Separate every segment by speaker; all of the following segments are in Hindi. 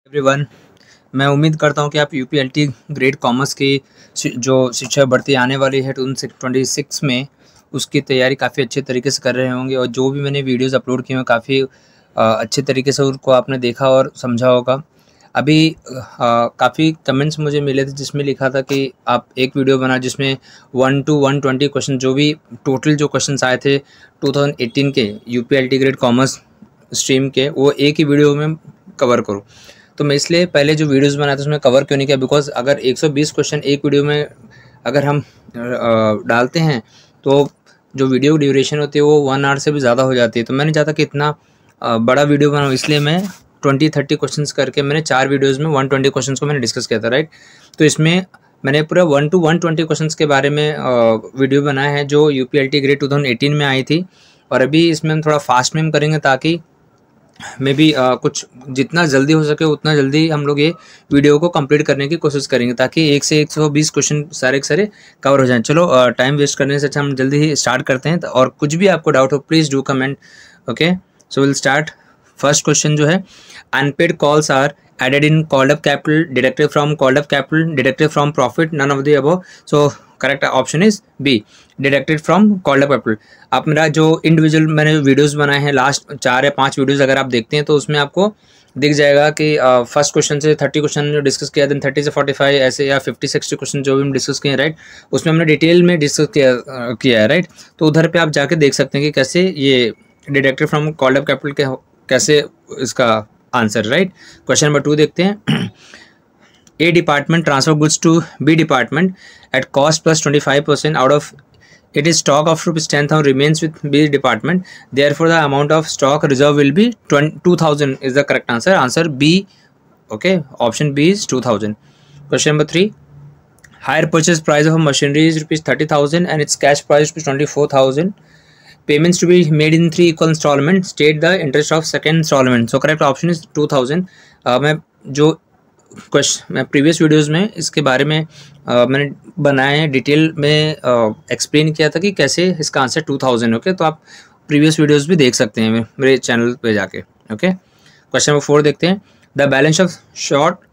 Speaker 1: एवरीवन, मैं उम्मीद करता हूं कि आप यूपीएलटी ग्रेड कॉमर्स की जो शिक्षा भर्ती आने वाली है 2026 में उसकी तैयारी काफ़ी अच्छे तरीके से कर रहे होंगे। और जो भी मैंने वीडियोस अपलोड किए हैं काफ़ी अच्छे तरीके से उनको आपने देखा और समझा होगा। अभी काफ़ी कमेंट्स मुझे मिले थे जिसमें लिखा था कि आप एक वीडियो बना जिसमें 1 to 120 क्वेश्चन, जो भी टोटल जो क्वेश्चन आए थे 2018 के यूपीएलटी ग्रेड कॉमर्स स्ट्रीम के, वो एक ही वीडियो में कवर करूँ। तो मैं इसलिए पहले जो वीडियोस बनाए थे उसमें कवर क्यों नहीं किया, बिकॉज अगर 120 क्वेश्चन एक वीडियो में अगर हम डालते हैं तो जो वीडियो ड्यूरेशन होती है वो 1 आवर से भी ज़्यादा हो जाती है। तो मैंने चाहता कि इतना बड़ा वीडियो बनाऊँ, इसलिए मैं 20-30 क्वेश्चंस करके मैंने 4 वीडियोज़ में 120 क्वेश्चंस को मैंने डिस्कस किया था, राइट। तो इसमें मैंने पूरा 1 to 120 क्वेश्चंस के बारे में वीडियो बनाया है जो यूपीएलटी ग्रेड 2018 में आई थी। और अभी इसमें हम थोड़ा फास्ट में करेंगे ताकि मे बी कुछ जितना जल्दी हो सके उतना जल्दी हम लोग ये वीडियो को कंप्लीट करने की कोशिश करेंगे ताकि 1 से 120 क्वेश्चन सारे के सारे कवर हो जाएं। चलो टाइम वेस्ट करने से अच्छा हम जल्दी ही स्टार्ट करते हैं। और कुछ भी आपको डाउट हो please do comment. Okay, so will start. First question जो है, unpaid calls are added in called up capital, deducted from called up capital, deducted from profit, none of the above. So correct option is B, deducted from called up capital. आप मेरा जो इंडिविजुअल मैंने वीडियोस बनाए हैं लास्ट 4 या 5 वीडियोस अगर आप देखते हैं तो उसमें आपको दिख जाएगा कि फर्स्ट क्वेश्चन से 30 क्वेश्चन जो डिस्कस किया, देन 30 से 45 ऐसे या 50-60 क्वेश्चन जो भी हम डिस्कस किए, राइट। उसमें हमने डिटेल में डिस्कस किया है, राइट। तो उधर पे आप जाके देख सकते हैं कि कैसे ये deducted from called up capital के कैसे इसका आंसर, राइट। क्वेश्चन नंबर 2 देखते हैं। A department transfer goods to B department at cost plus 25% out of it is stock of ₹10,000 remains with B department, therefore the amount of stock reserve will be 2,000 is the correct answer. Answer B, okay, option B is 2,000। Question number 3, hire purchase price of machinery is ₹30,000 and its cash price ₹24,000. Payments to be made in 3 equal installments. State the interest of second installment. So correct option is 2,000. मैं जो क्वेश्चन मैं प्रीवियस वीडियोस में इसके बारे में मैंने बनाए हैं, डिटेल में एक्सप्लेन किया था कि कैसे इसका आंसर 2,000, ओके। तो आप प्रीवियस वीडियोस भी देख सकते हैं मेरे चैनल पे जाके, ओके। क्वेश्चन नंबर 4 देखते हैं। The balance of short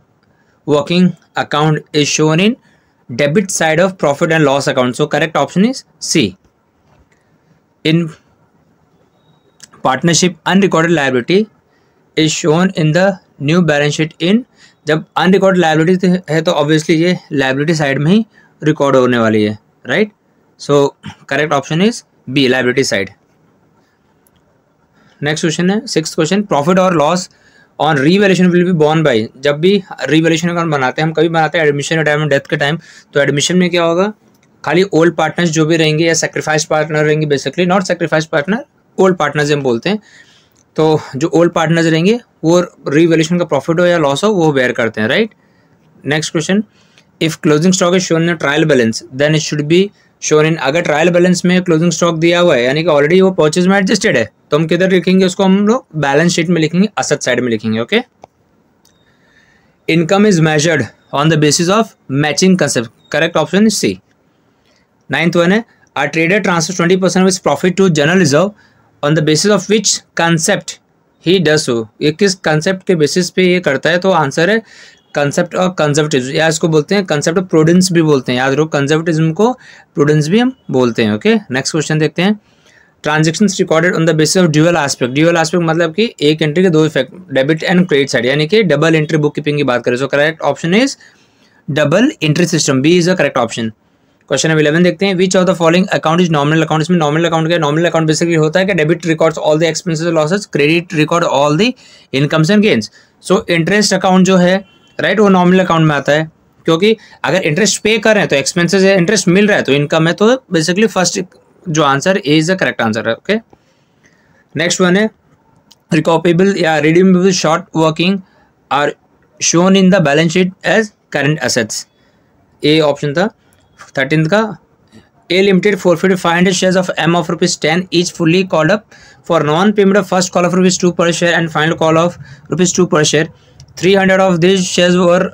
Speaker 1: working account is shown in debit side of profit and loss account. So correct option is C. In partnership, unrecorded liability is shown in the new balance sheet in, जब unrecorded liability है तो obviously ये liability side में ही रिकॉर्ड होने वाली है, right. So correct option is B, liability side. Next question है 6th क्वेश्चन, प्रॉफिट और loss on revaluation will be borne by. जब भी रीवैल्यूएशन अकाउंट बनाते हैं, हम कभी बनाते हैं एडमिशन, रिटायरमेंट, डेथ के टाइम, तो एडमिशन में क्या होगा, खाली ओल्ड पार्टनर्स जो भी रहेंगे या सेक्रीफाइस पार्टनर रहेंगे, basically not sacrifice partner, old partners हम बोलते हैं। तो जो ओल्ड पार्टनर्स रहेंगे वो रीवैल्यूएशन का प्रॉफिट हो या लॉस हो वो बेयर करते हैं, right. Next question, if closing stock is shown in trial balance then it should be shown in, अगर ट्रायल बैलेंस में क्लोजिंग स्टॉक दिया हुआ है यानी कि ऑलरेडी वो परचेज में एडजस्टेड है तो हम किधर लिखेंगे उसको, हम लोग बैलेंस शीट में लिखेंगे, असेट साइड में लिखेंगे, okay. Income is measured on the basis of matching concept. Correct option is C. 9th one है, a trader transfers 20% of his profit to general reserve on the basis of which concept he does so. ये किस कंसेप्ट के बेसिस पे ये करता है, तो आंसर है कंसेप्ट ऑफ कंजर्वेटिज्म, या इसको बोलते हैं कंसेप्ट ऑफ प्रूडेंस भी बोलते हैं, याद रखो कंजर्वेटिज्म को प्रूडेंस भी हम बोलते हैं, ओके। नेक्स्ट क्वेश्चन देखते हैं। Transactions recorded on the basis of dual aspect. Dual aspect मतलब कि एक एंट्री के 2 effect, debit and credit side, यानी कि डबल एंट्री बुक कीपिंग की बात करें। So correct option is double entry system, B is the correct option. Question number 11 देखते हैं। Which of the following account is nominal account. इसमें नॉमिनल अकाउंट क्या, नॉमिनल अकाउंट बेसिकली होता है कि debit records all the expenses losses, credit record all the incomes and gains. So interest account जो है, राइट, वो नॉमिनल अकाउंट में आता है, क्योंकि अगर इंटरेस्ट पे कर रहे हैं तो एक्सपेंसेस है, इंटरेस्ट मिल रहा है तो इनकम है, तो बेसिकली फर्स्ट जो answer A is the correct answer है, ओके। नेक्स्ट वन है, रिकॉपेबल या redeemable short working are shown in the balance sheet as current assets. A option था। 13th का, A Limited forfeited 500 shares of M of ₹10 each fully called up for non-payment of first call of ₹2 per share and final call of ₹2 per share. 300 of these shares were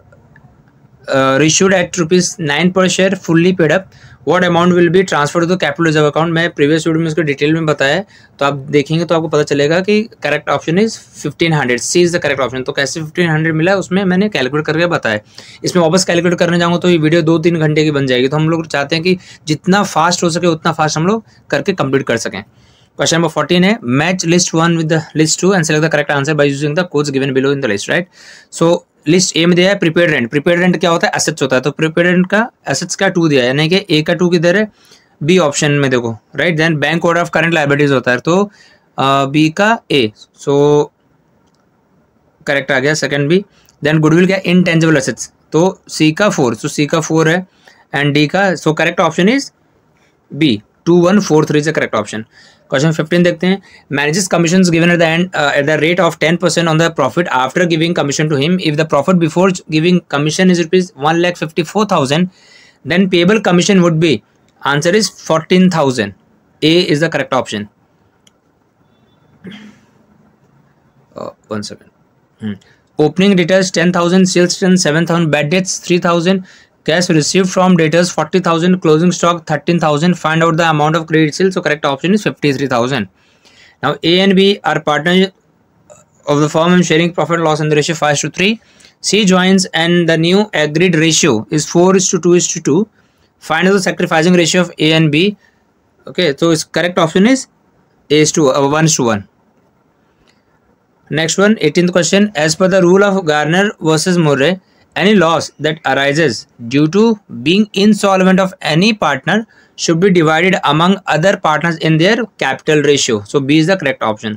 Speaker 1: issued at ₹9 per share fully paid up. What amount will be transfer to the capital reserve account. मैं प्रीवियस वीडियो में इसको डिटेल में बताया है, तो आप देखेंगे तो आपको पता चलेगा कि correct option is 1500, C is the correct option. तो कैसे 1500 मिला उसमें मैंने कैलकुलेट करके बताया। इसमें वापस कैलकुलेट करने जाऊँगा तो ये वीडियो 2-3 घंटे की बन जाएगी। तो हम लोग चाहते हैं कि जितना फास्ट हो सके उतना फास्ट हम लोग करके कंप्लीट कर सकें। क्वेश्चन नंबर 14 है, match list 1 with the list 2 and select the correct answer by using the codes given below in the list, right. So list A में दिया है प्रीपेड रेंट। प्रीपेड रेंट क्या होता है? एसेट्स होता है। तो प्रीपेड रेंट का एसेट्स का 2 दिया है, यानी कि ए का 2 किधर है? बी ऑप्शन में देखो, right. Then bank order of current liabilities होता है, तो बी का ए, सो करेक्ट आ गया सेकंड बी। देन गुडविल क्या? इनटेंजिबल एसेट्स, तो सी का 4, सो सी का 4 है एंड डी का, so correct option is B, 2143 is the correct option. Question 15 देखते हैं, manages commissions given at the end at the rate of 10% on the profit after giving commission to him. If the profit before giving commission is rupees 1,54,000, then payable commission would be, answer is 14,000. A is the correct option. One second. Opening debtors 10,000, sales return 7,000, bad debts 3,000. Cash received from debtors 40,000, closing stock 13,000. Find out the amount of credit sales. So correct option is 53,000. Now A and B are partners of the firm and sharing profit and loss in the ratio 5:3. C joins and the new agreed ratio is 4:2:2. Find out the sacrificing ratio of A and B. Okay, so its correct option is A is to 1:1. Next one, 18th question. As per the rule of Garner versus Murray, any loss that arises due to being insolvent of any partner should be divided among other partners in their capital ratio. So B is the correct option.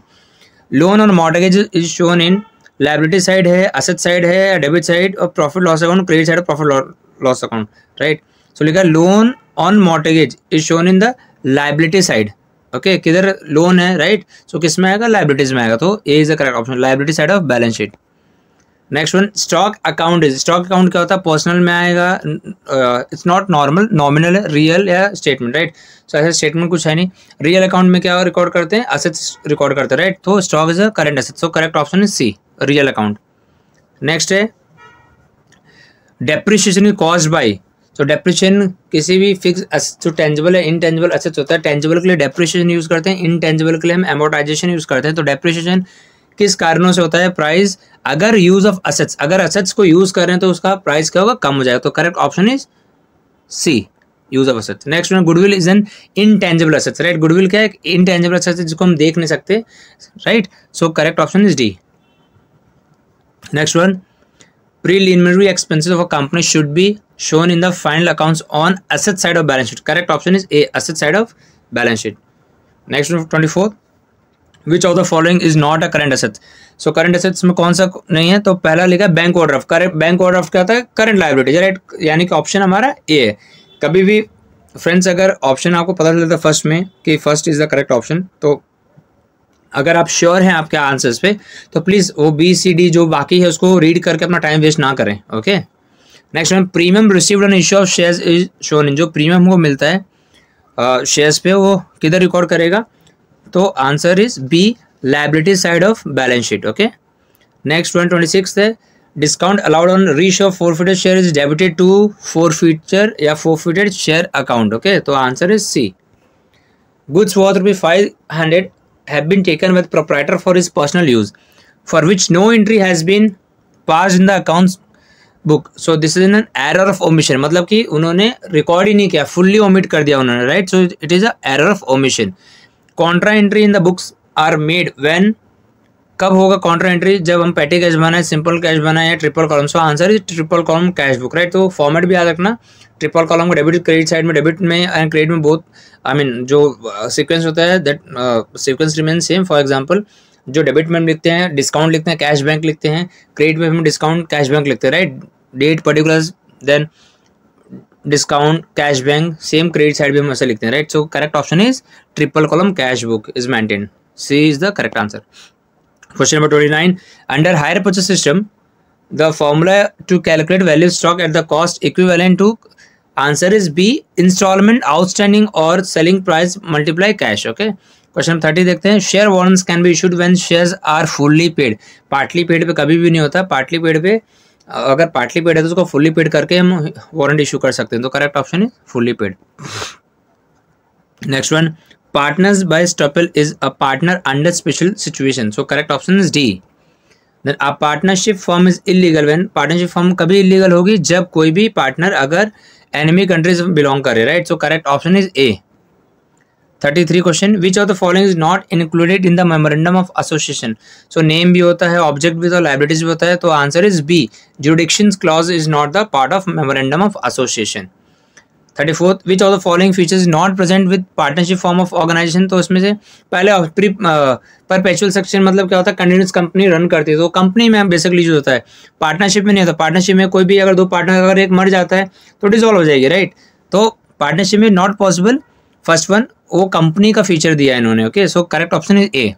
Speaker 1: Loan on mortgage is shown in liability side है, asset side है, debit side और profit loss account, credit side और profit loss account, right? So लिखा loan on mortgage is shown in the liability side. Okay, किधर loan है, right? So किस में आएगा? Liabilities में आएगा, तो A is the correct option, liability side of balance sheet. Next one, stock account is, stock account क्या होता है? पर्सनल में आएगा, इट्स नॉट नॉर्मल, नॉमिनल है, रियल या स्टेटमेंट, राइट। सो ऐसा स्टेटमेंट कुछ है नहीं। रियल अकाउंट में क्या रिकॉर्ड करते हैं? असेट्स रिकॉर्ड करते हैं, राइट। तो stock is a current asset, so correct option is C, real account. Next है डेप्रिसिएशन कॉज्ड बाय, तो डेप्रिसिएशन किसी भी फिक्स जो टेंजिबल है, इनटेंजिबल एसेट्स होता है। टेंजिबल के लिए डेप्रिसिएशन यूज करते हैं, इनटेंजिबल के लिए हम एमोर्टाइजेशन यूज करते हैं। तो डेप्रिसिएशन किस कारणों से होता है? प्राइस, अगर यूज ऑफ असेट्स, अगर असेट्स को यूज कर रहे हैं तो उसका प्राइस क्या होगा? कम हो जाएगा। तो correct option is C, use of assets. Next one, goodwill is an intangible assets, right. Goodwill क्या है? इनटेंजिबल एसेट्स जिसको हम देख नहीं सकते, right. So correct option is D. Next one, preliminary expenses of a company should be shown in the final accounts on asset side of balance sheet. Correct option is A, asset side of balance sheet. Next one, 24. Which of the following is not a current asset? So current assets में कौन सा नहीं है? तो पहला लिखा bank overdraft. Correct, bank overdraft क्या होता है? Current liability, right. यानी कि ऑप्शन हमारा ए है। कभी भी फ्रेंड्स अगर ऑप्शन आपको पता चलता है फर्स्ट में कि first is the correct option, तो अगर आप श्योर हैं आपके आंसर्स पे तो प्लीज़ वो बी सी डी जो बाकी है उसको रीड करके अपना टाइम वेस्ट ना करें। Okay, next one, premium received on issue of shares is shown इन, जो प्रीमियम हमको मिलता है शेयर्स पे वो किधर रिकॉर्ड करेगा? तो answer is B, liability side of balance sheet. Okay, next 126 है, discount allowed on reissue of forfeited share is debited to forfeited या फोरफिटेड शेयर अकाउंट। ओके, तो answer is C. Goods worth ₹500 have been taken with proprietor for his personal use, for which no entry has been passed in the accounts book. So this is an error of omission, मतलब कि उन्होंने रिकॉर्ड ही नहीं किया, फुल्ली ओमिट कर दिया उन्होंने, right. So it is a error of omission. Contra entry in the books are made when, कब होगा कॉन्ट्रा एंट्री? जब हम पेटी कैश बनाए, सिंपल कैश बनाए या triple column. So answer is triple column cash book, right. तो फॉर्मेट भी याद रखना, ट्रिपल कॉलम को डेबिट क्रेडिट साइड में, डेबिट में एंड क्रेडिट में बहुत, आई मीन जो सीक्वेंस होता है that sequence remain same. For example जो डेबिट में हम लिखते हैं डिस्काउंट लिखते हैं, कैश बैंक लिखते हैं, क्रेडिट में हम डिस्काउंट कैश बैंक लिखते हैं, right. Date particulars then discount cash bank, same credit side भी हम ऐसे लिखते हैं, right. So correct option is triple column cash book is maintain, C is the correct answer. Question number 29. Under hire purchase system, the formula to calculate value stock at the cost equivalent to, answer is B, installment outstanding or selling price multiply cash. Okay. Question 30 देखते हैं. Share warrants can be issued when shares are fully paid. Partly paid पे कभी भी नहीं होता. Partly paid पे अगर पार्टली पेड है तो उसको फुल्ली पेड करके हम वारंट इशू कर सकते हैं, तो correct option is fully paid. Next one, partners by estoppel is a partner under special situation, so correct option is D. Then a partnership firm is illegal when, partnership firm कभी इलीगल होगी जब कोई भी पार्टनर अगर एनिमी कंट्रीज बिलोंग करे, right, so correct option is A. 33 question, which of the following is not included in the memorandum of association, so name भी होता है, ऑब्जेक्ट भी होता है, लायबिलिटीज भी होता है, तो answer is B, jurisdiction clause is not the part of memorandum of association. 34, which of the following features is not present with partnership form of organisation, तो इसमें से पहले परपेचुअल सेक्शन मतलब क्या होता है, कंटिन्यूस कंपनी रन करती है, तो कंपनी में बेसिकली जो होता है, पार्टनरशिप में नहीं होता। पार्टनरशिप में कोई भी अगर दो पार्टनर अगर एक मर जाता है तो डिसॉल्व हो जाएगी, राइट, तो पार्टनरशिप में नॉट पॉसिबल, फर्स्ट वन वो कंपनी का फीचर दिया है इन्होंने, okay, so correct option is A.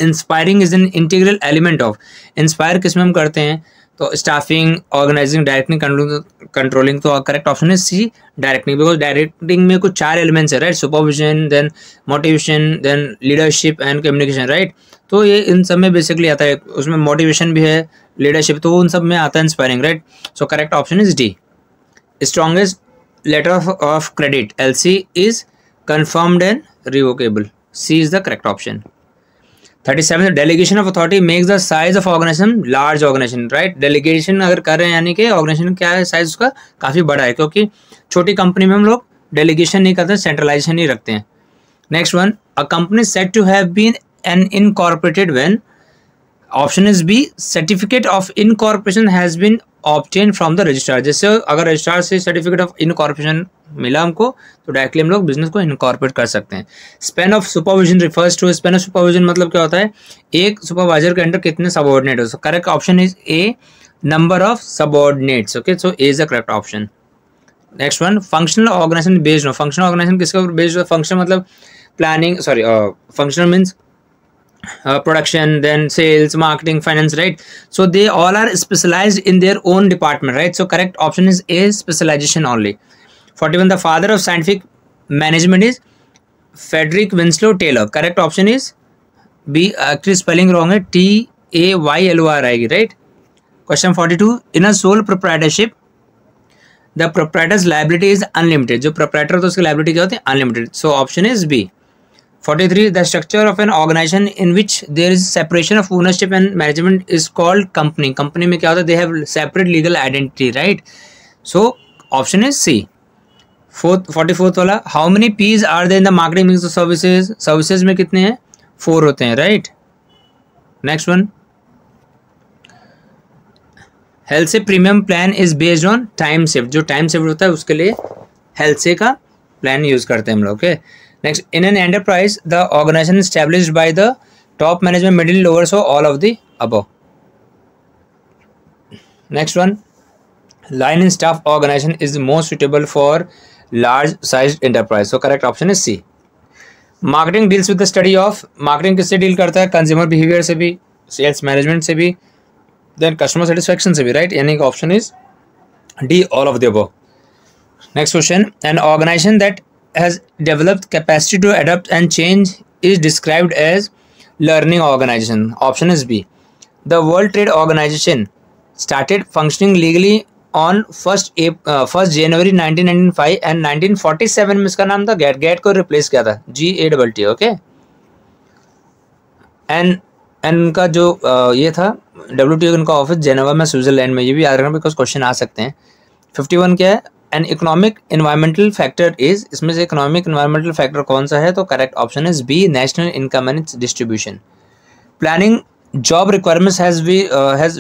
Speaker 1: Inspiring is an integral element of, inspire किसमें हम करते हैं, तो स्टाफिंग, ऑर्गेनाइजिंग, डायरेक्टिंग, कंट्रोलिंग, तो correct option is C, directing, because directing में कुछ 4 एलिमेंट्स है, right, supervision, then motivation, then leadership and communication, right, तो ये इन सब में बेसिकली आता है, उसमें मोटिवेशन भी है, लीडरशिप, तो उन सब में आता है inspiring, right, so correct option is D. Strongest letter of credit LC is confirmed and revocable, C is the correct option। 37, delegation of authority makes the size of organization large organization, right, delegation अगर कर रहे हैं यानी कि ऑर्गेनाइजेशन क्या है, साइज उसका काफ़ी बड़ा है, क्योंकि छोटी कंपनी में हम लोग डेलीगेशन नहीं करते, सेंट्रलाइजेशन नहीं रखते हैं। Next one, a company said to have been an incorporated when, option is B, certificate of incorporation has been obtain from the registrar, जैसे अगर रजिस्ट्रार से सर्टिफिकेट ऑफ इनकॉर्पोरेशन मिला हमको तो डायरेक्टली हम लोग बिजनेस को इनकॉर्पोरेट कर सकते हैं। Span of supervision refers to, span of supervision मतलब क्या होता है, एक सुपरवाइजर के अंडर कितने सबऑर्डिनेट हो, correct option is A, number of subordinates, okay, so A is the correct option. Next one, functional organisation based हो, फंक्शनल ऑर्गेनाइजेशन किसके ऊपर बेस्ड हो, फंक्शन मतलब planning, sorry functional means production, then sales, marketing, finance, right, so they all are specialized in their own department, right, so correct option is A, specialization only। 41, the father of scientific management is Frederick Winslow Taylor, correct option is B, actually spelling wrong है, TAYLOR आएगी, right। Question 42, in a sole proprietorship the proprietor's liability is unlimited, जो proprietor होता है उसकी liability क्या होती है, unlimited, so option is B। 43, the structure of an organization in which there is separation of ownership and management is called company, company में क्या होता है, they have separate legal identity, right, so option is C। 44th वाला, how many P's are there in the marketing mix of services, services में कितने हैं, 4 होते हैं, right। next one, health से premium plan is based on time shift, जो टाइम शिफ्ट होता है उसके लिए हेल्थ से का प्लान यूज करते हैं हम लोग, okay. Next, in an enterprise the organisation established by the top management, middle, lower, so all of the above. Next one, line in staff organisation is most suitable for large size enterprise, so correct option is C. Marketing deals with the study of, marketing किससे डील करता है, कंज्यूमर बिहेवियर से भी, सेल्स मैनेजमेंट से भी, देन कस्टमर सेटिस्फैक्शन से भी, राइट, यानी कि option is D, all of the above. Next question, an organisation that has developed capacity to adapt and change is described as learning organization, option is B। the World Trade Organization started functioning legally on 1st January 1995 and 1947 में इसका नाम था GATT को रिप्लेस किया था, GATT, ओके। एंड उनका जो ये था WTO उनका ऑफिस जेनेवा में, स्विट्जरलैंड में, ये भी याद रखना बिकॉज क्वेश्चन आ सकते हैं। 51 क्या है, an economic environmental factor is, इसमें से इकोनॉमिक इन्वायरमेंटल फैक्टर कौन सा है, तो correct option is B, national income and its distribution. Planning job requirements has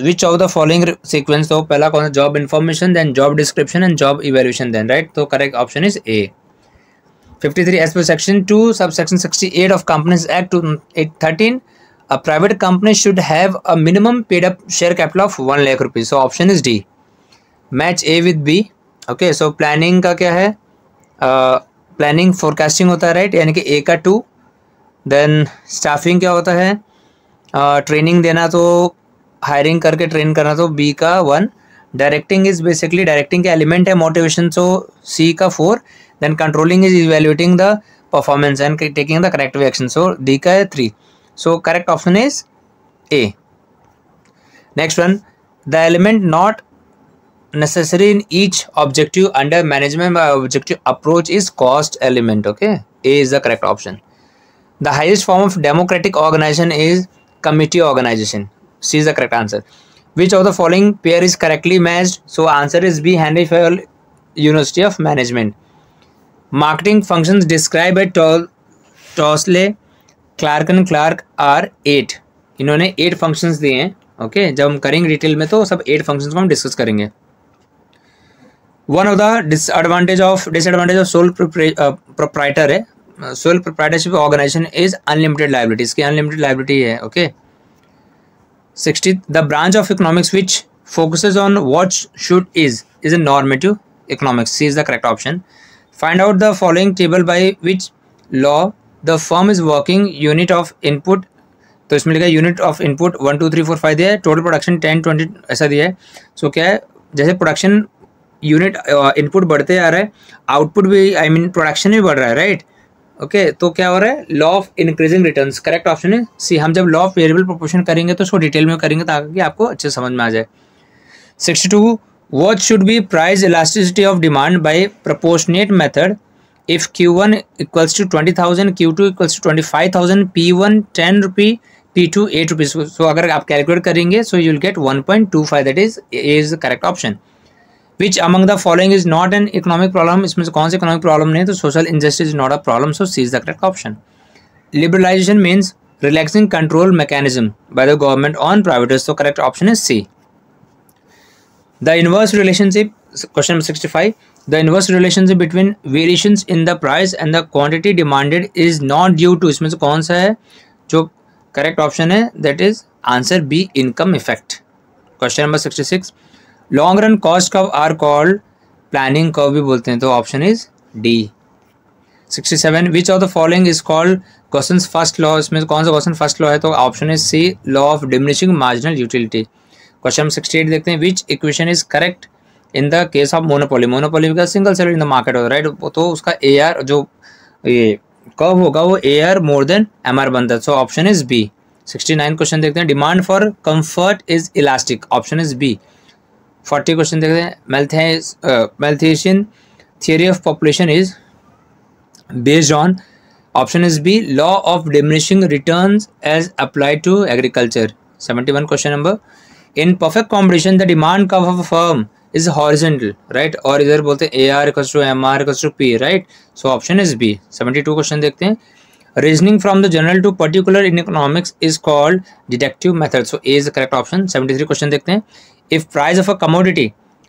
Speaker 1: which of the following sequence, तो पहला कौन सा, job information, then job description and job evaluation, then, right, तो correct option is A. 53, as per section 2 subsection 68 of companies act 2013 a private company should have a minimum paid up share capital of 1 lakh rupees, so option is D, match A with B, okay। so planning का क्या है, प्लानिंग फोरकास्टिंग होता है, राइट, यानी कि A का 2, देन स्टाफिंग क्या होता है, ट्रेनिंग देना, तो हायरिंग करके ट्रेन करना, तो B का 1, डायरेक्टिंग इज बेसिकली डायरेक्टिंग का एलिमेंट है मोटिवेशन, सो C का 4, then controlling is evaluating the performance and taking the corrective action, so D का 3, so correct option is A। next one, the element not necessary in each objective under management by objective approach is cost element. Okay, A is the correct option. The highest form of democratic organization is committee organization. C is the correct answer. Which of the following pair is correctly matched? So answer is B, Henry Fayol University of Management. Marketing functions described by Tosley, Clark and Clark are 8. इन्होंने 8 फंक्शंस दिए हैं. ओके, जब हम करेंगे डिटेल में तो सब 8 फंक्शंस को हम डिस्कस करेंगे. One of the disadvantage of sole proprietor है, sole proprietorship organisation is unlimited liability. इसकी अनलिमिटेड लायबिलिटी है. Okay. 60 the branch of economics which focuses on what should is a normative economics. C is the correct option. Find out the following table by which law the firm is working unit of input. तो इसमें लिखा है यूनिट ऑफ इनपुट 1 2 3 4 5 दिया है, टोटल प्रोडक्शन 10 20 ऐसा दिया है. सो क्या है, जैसे प्रोडक्शन यूनिट इनपुट बढ़ते आ रहा है, आउटपुट भी प्रोडक्शन भी बढ़ रहा है, राइट. ओके, तो क्या हो रहा है, law of increasing returns. Correct option है सी. हम जब लॉ ऑफ वेरिएबल प्रोपोर्शन करेंगे तो उसको डिटेल में करेंगे ताकि आपको अच्छे समझ में आ जाए. 62 what should be price elasticity of demand by proportionate method if Q1 equals to 20,000, Q2 equals to 25,000, P1 10 rupee, P2 8 rupees. So अगर आप कैलकुलेट करेंगे so you will get 1.25. That is the correct option. Which among the following is not an economic problem? इसमें से कौन सी इकोनॉमिक प्रॉब्लम नहीं है, तो social injustice is not a problem. So C is the correct option. Liberalisation means relaxing control mechanism by the government on privateers. तो correct option is C. The inverse relationship, question number 65, the inverse relationship between variations in the price and the quantity demanded is not due to. इसमें से कौन सा है जो करेक्ट ऑप्शन है, that is answer B, income effect. Question number 66, long run cost curve are called planning curve भी बोलते हैं, तो option is D. 67 which of the following is called question first law. इसमें कौन सा क्वेश्चन फर्स्ट लॉ है, तो option is C, law of diminishing marginal utility. Question 68 देखते हैं, which equation is correct in the case of monopoly. Monopoly का single seller in the market होता है, राइट. तो उसका AR जो ये कर्व होगा वो AR मोर देन MR बनता है. So option is B. 69 question देखते हैं, demand for comfort is elastic. Option is B. 40 question देखते हैं, Malthusian theory of population is based on. Option is B, law of diminishing returns as applied to agriculture. 71 question number, in perfect competition the demand curve of a firm is horizontal, right. और इधर बोलते हैं AR equals to MR equals to P, right. So option is B. 72 question देखते हैं, reasoning from the general to particular in economics is called deductive method. So A is the correct option. 73 question देखते हैं, if price of a commodity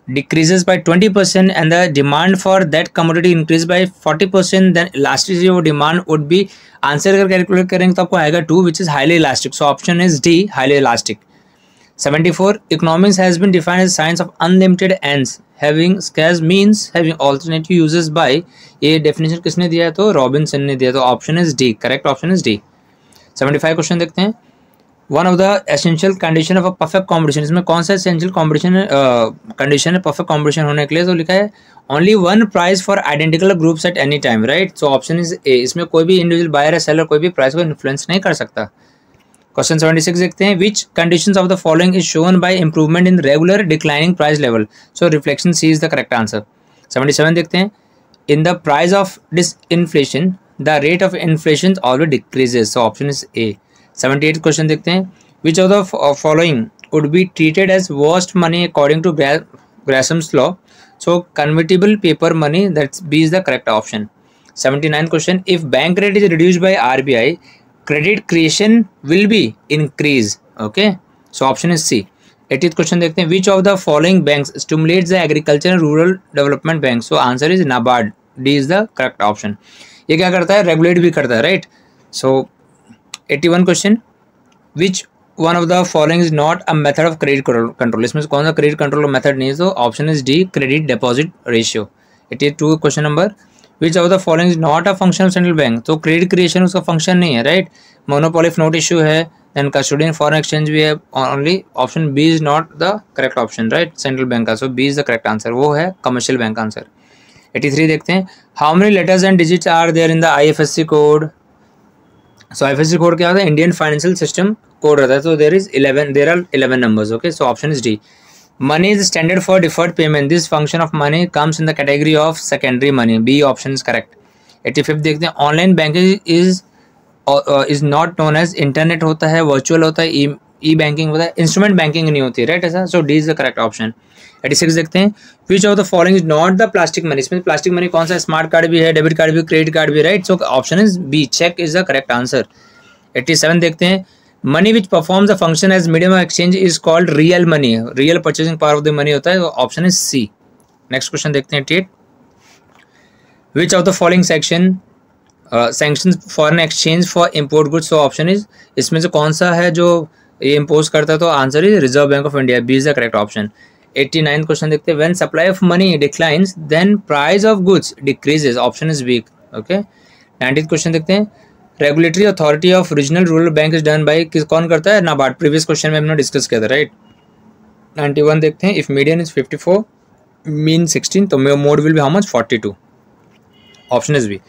Speaker 1: decreases by 20% and the demand for that commodity increases by 40%, then elasticity of demand would be, answer अगर कैलकुलेट करेंगे तो आपको आएगा 2, which is highly elastic. So option is D, highly elastic. 74 economics has been defined as science of unlimited ends having scarce means having alternative uses by. ये definition किसने दिया है, तो रॉबिन्सन ने दिया. तो option is D, correct option is D. 75 question देखते हैं, one of the essential condition of a perfect competition. इसमें कौन सा एसेंशियल कॉम्पिटिशन कंडीशन है परफेक्ट कॉम्पिटिशन होने के लिए, तो लिखा है only one price for identical groups at any time, right. So option is ए. इसमें कोई भी इंडिविजुअल बायर या सेलर कोई भी प्राइस को इन्फ्लुएंस नहीं कर सकता. क्वेश्चन 76 देखते हैं, which conditions of the following is shown by improvement in regular declining price level. So reflection C is the correct answer. 77 देखते हैं, in the price of disinflation the rate of inflation always decreases. So option is A. 78 question देखते हैं, which of the following would be treated as worst money according to Gresham's law. So convertible paper money, that's B is the correct option. 79 question, if bank rate is reduced by RBI credit creation will be increase. Okay, so option is C. 80th question देखते हैं, which of the following banks stimulates the agriculture and rural development bank. so answer is NABARD. D is the correct option. ये क्या करता है, रेगुलेट भी करता है, right. so 81 question, which one of the following is not a method of credit control. इसमें से कौन सा क्रेडिट कंट्रोल मेथड नहीं है, तो option is D, credit deposit ratio. 82 question number, which of the following is not a function of central bank. तो क्रेडिट क्रिएशन उसका फंक्शन नहीं है, right. Monopoly of note issue है, देन कस्टोडियन फॉरेन एक्सचेंज भी है. Only option B is not the correct option, right, central bank का. So B is the correct answer, वो है कमर्शियल बैंक आंसर. 83 देखते हैं, how many letters and digits are there in the IFSC code. So IFSC code क्या होता है, इंडियन फाइनेंशियल सिस्टम कोड रहता है. तो there are 11 numbers. Okay, so option is D. Money is standard for deferred payment. This function of money comes in the category of secondary money. B option is correct. 85 देखते हैं, online banking is not known as internet होता है, वर्चुअल होता है, ई बैंकिंग होता है, इंस्ट्रूमेंट बैंकिंग नहीं होती, राइट ऐसा. So D is the correct option. 86 देखते हैं, which of the following is not the plastic money. इसमें प्लास्टिक मनी कौन सा, स्मार्ट कार्ड भी है, डेबिट कार्ड भी, क्रेडिट कार्ड भी, right. So option is B, cheque is the correct answer. 87 देखते हैं, money which performs a function as medium of exchange is called real money. Real purchasing power of the money होता है, option is C. Next question देखते हैं 88, which of the following section sanctions foreign exchange for import goods. So option is, इसमें से कौन सा है जो ये इम्पोज करता है, तो answer is reserve bank of India. B is the correct option. 89 question देखते हैं, when supply of money declines then price of goods decreases. Option is weak. Okay. 90 question देखते हैं, regulatory authority of regional rural bank is done by, कौन करता है, नाबार्ड. प्रीवियस क्वेश्चन में हमने डिस्कस किया था, राइट. 91 देखते हैं, इफ मीडियन इज 54 मीन 16 तो mode will be how much, 42. Option is B.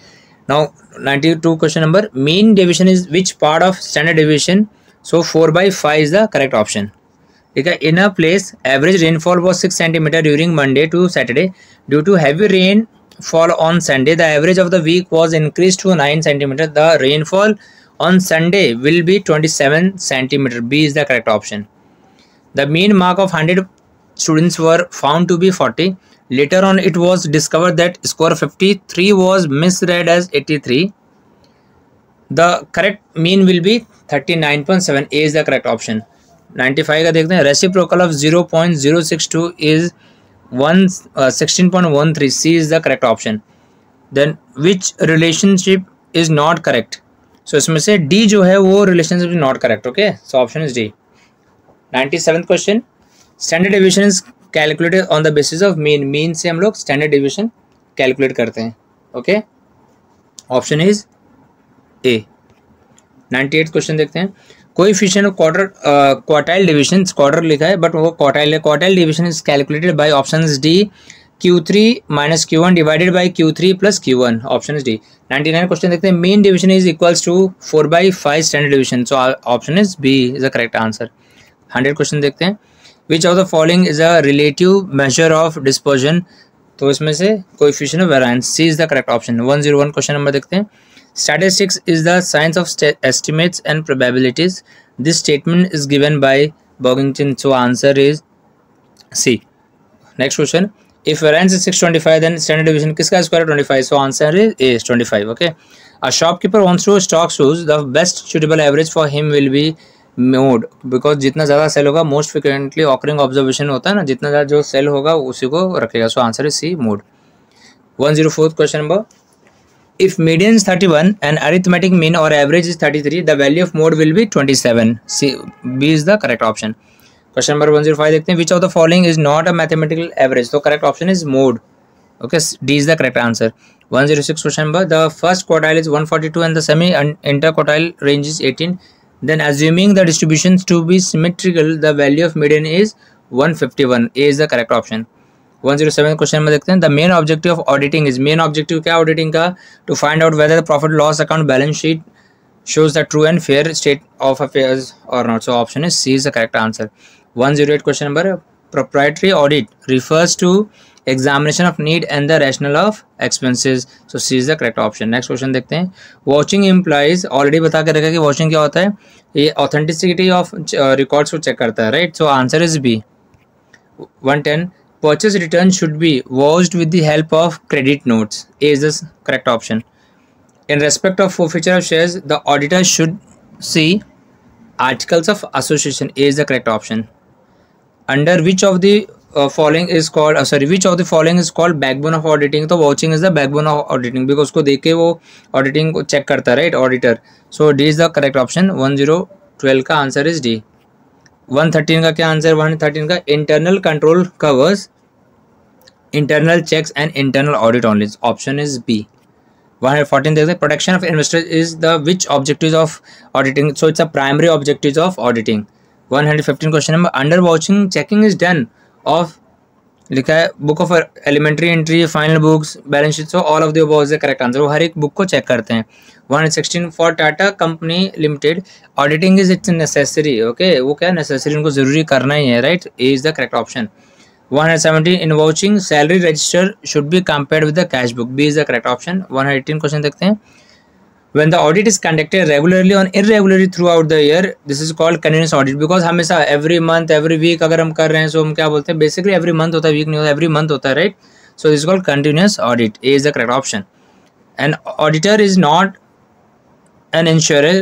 Speaker 1: Now 92 question number, mean deviation is which part of standard deviation. So 4/5 is the correct option. ठीक है. In a place average rainfall was 6 centimetre during Monday to Saturday due to heavy rain fall on Sunday. The average of the week was increased to 9 centimeter. The rainfall on Sunday will be 27 centimeter. B is the correct option. The mean mark of 100 students were found to be 40. Later on it was discovered that score 53 was misread as 83. The correct mean will be 39.7. A is the correct option. 95 का देखते हैं, reciprocal of 0.062 is 16.13. C is the correct option. Then which relationship is not correct. So इसमें से D जो है वो relationship is not correct. Okay, so option is D. 97th question, standard deviation is calculated on the basis of mean. Mean से हम लोग standard deviation calculate करते हैं. Okay, option is A. 98th question देखते हैं, coefficient of quartile division, quarter लिखा है बट वो क्वार्टाइल है. Quartile division is calculated by option is D, Q3 minus Q1 divided by Q3 plus Q1. Option is D. 99 question देखते हैं, mean division is equals to 4/5 standard division. So option is B is the correct answer. 100 question देखते हैं, which of the following is a relative measure of dispersion. तो इसमें से coefficient of variance. C is the correct option. 101 question number देखते हैं, statistics is the science of estimates and probabilities. This statement is given by Boggington. So answer is C. Next question, if variance is 625 then standard deviation किसका square 25. So answer is A is 25. Okay. A shopkeeper wants to stock shoes. The best suitable average for him will be mode, because जितना ज़्यादा सेल होगा, most frequently occurring observation होता है ना, जितना ज़्यादा जो सेल होगा उसी को रखेगा. So answer is C, mode. 104th question number, if median is 31 and arithmetic mean or average is 33, the value of mode will be 27. C, B is the correct option. Question number 105 देखते हैं, which of the following is not a mathematical average. तो correct option is mode. Okay, D is the correct answer. 106 question number, the first quartile is 142 and the semi interquartile range is 18. Then assuming the distributions to be symmetrical, the value of median is 151. A is the correct option. 107 question में देखते हैं, the main objective of auditing is, main objective क्या ऑडिटिंग का, to find out whether the profit loss account balance sheet shows the true and fair state of affairs or not. So option is C is the correct answer. 108 question number, proprietary audit refers to examination of need and the rationale of expenses. So C is the correct option. Next question देखते हैं, watching implies, already बता के रखा कि watching क्या होता है, ये authenticity of records को check करता है, right. So answer is B. 110, purchase return should be watched with the help of credit notes. A is the correct option. In respect of forfeiture of shares, the auditor should see articles of association. A is the correct option. Under which of the following is called which of the following is called backbone of auditing. तो watching is the backbone of auditing, because उसको देख के वो auditing को check करता है, right, auditor. So D is the correct option. 1012 का answer is D. 113 का क्या आंसर, 113 का internal control covers internal checks and internal audit only. Option is B. 114 देखते हैं, protection of investors is the which objective of auditing. So it's a primary objective of auditing. 115 question number, under watching checking is done of लिखा है book of elementary entry, final books, balance sheet, so all of the above is the correct answer. वो हर एक बुक को चेक करते हैं। 116 for Tata company limited auditing is it's necessary. Okay, वो क्या नेसेसरी, उनको जरूरी करना ही है, right, A is the correct option. 117 in vouching salary register should be compared with the cash book, B is the correct option. 118 question देखते हैं। When the audit is conducted regularly or irregularly throughout the year, this is called continuous audit, because हमेशा every month, every week अगर हम कर रहे हैं so हम क्या बोलते हैं, basically every month होता है, week नहीं होता, every month होता है, right? So this is called continuous audit. A is the correct option. An auditor is not an insurer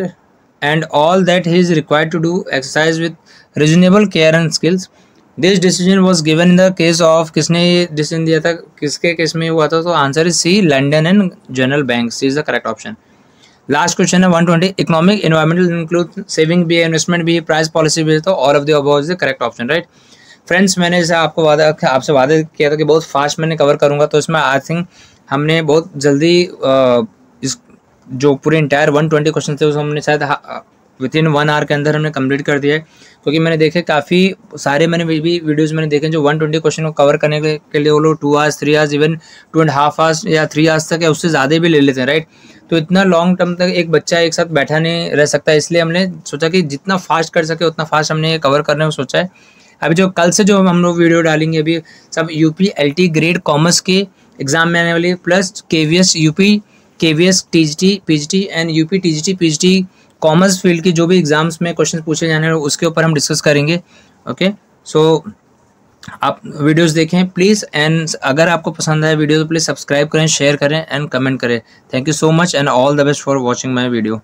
Speaker 1: and all that he is required to do exercise with reasonable care and skills. This decision was given in the case of, किसने ये decision दिया था, किसके केस में हुआ था, तो answer is C, London and General Bank. C is the correct option. Last question है 120, इकोनॉमिक एनवायरमेंटल इंक्लूड सेविंग भी है, इन्वेस्टमेंट भी है, प्राइस पॉलिसी भी है, तो all of the above is the correct option, right. Friends, मैंने जैसे आपसे वादा किया था कि बहुत फास्ट मैंने कवर करूंगा, तो इसमें आई थिंक हमने बहुत जल्दी इस जो पूरे इंटायर 120 क्वेश्चन थे उसको हमने शायद विद इन 1 आवर के अंदर हमने कंप्लीट कर दिया है, क्योंकि मैंने देखे काफ़ी सारे मैंने भी वीडियोस मैंने देखे जो 120 क्वेश्चन को कवर करने के लिए वो लोग 2 आवर्स 3 आवर्स इवन 2.5 आवर्स या 3 आवर्स तक या उससे ज़्यादा भी ले लेते हैं, राइट। तो इतना लॉन्ग टर्म तक एक बच्चा एक साथ बैठा नहीं रह सकता, इसलिए हमने सोचा कि जितना फास्ट कर सके उतना फास्ट हमने कवर करने को सोचा है। अभी जो कल से जो हम लोग वीडियो डालेंगे अभी सब UPLT ग्रेड कॉमर्स के एग्जाम में आने वाली, plus KVS UP KVS TGT PGT and UP TGT PGT commerce field की जो भी एग्जाम्स में क्वेश्चन पूछे जाने हैं उसके ऊपर हम डिस्कस करेंगे। ओके, सो आप वीडियोस देखें प्लीज़, एंड अगर आपको पसंद आए वीडियो तो प्लीज़ सब्सक्राइब करें, शेयर करें एंड कमेंट करें। Thank you so much and all the best for watching my video.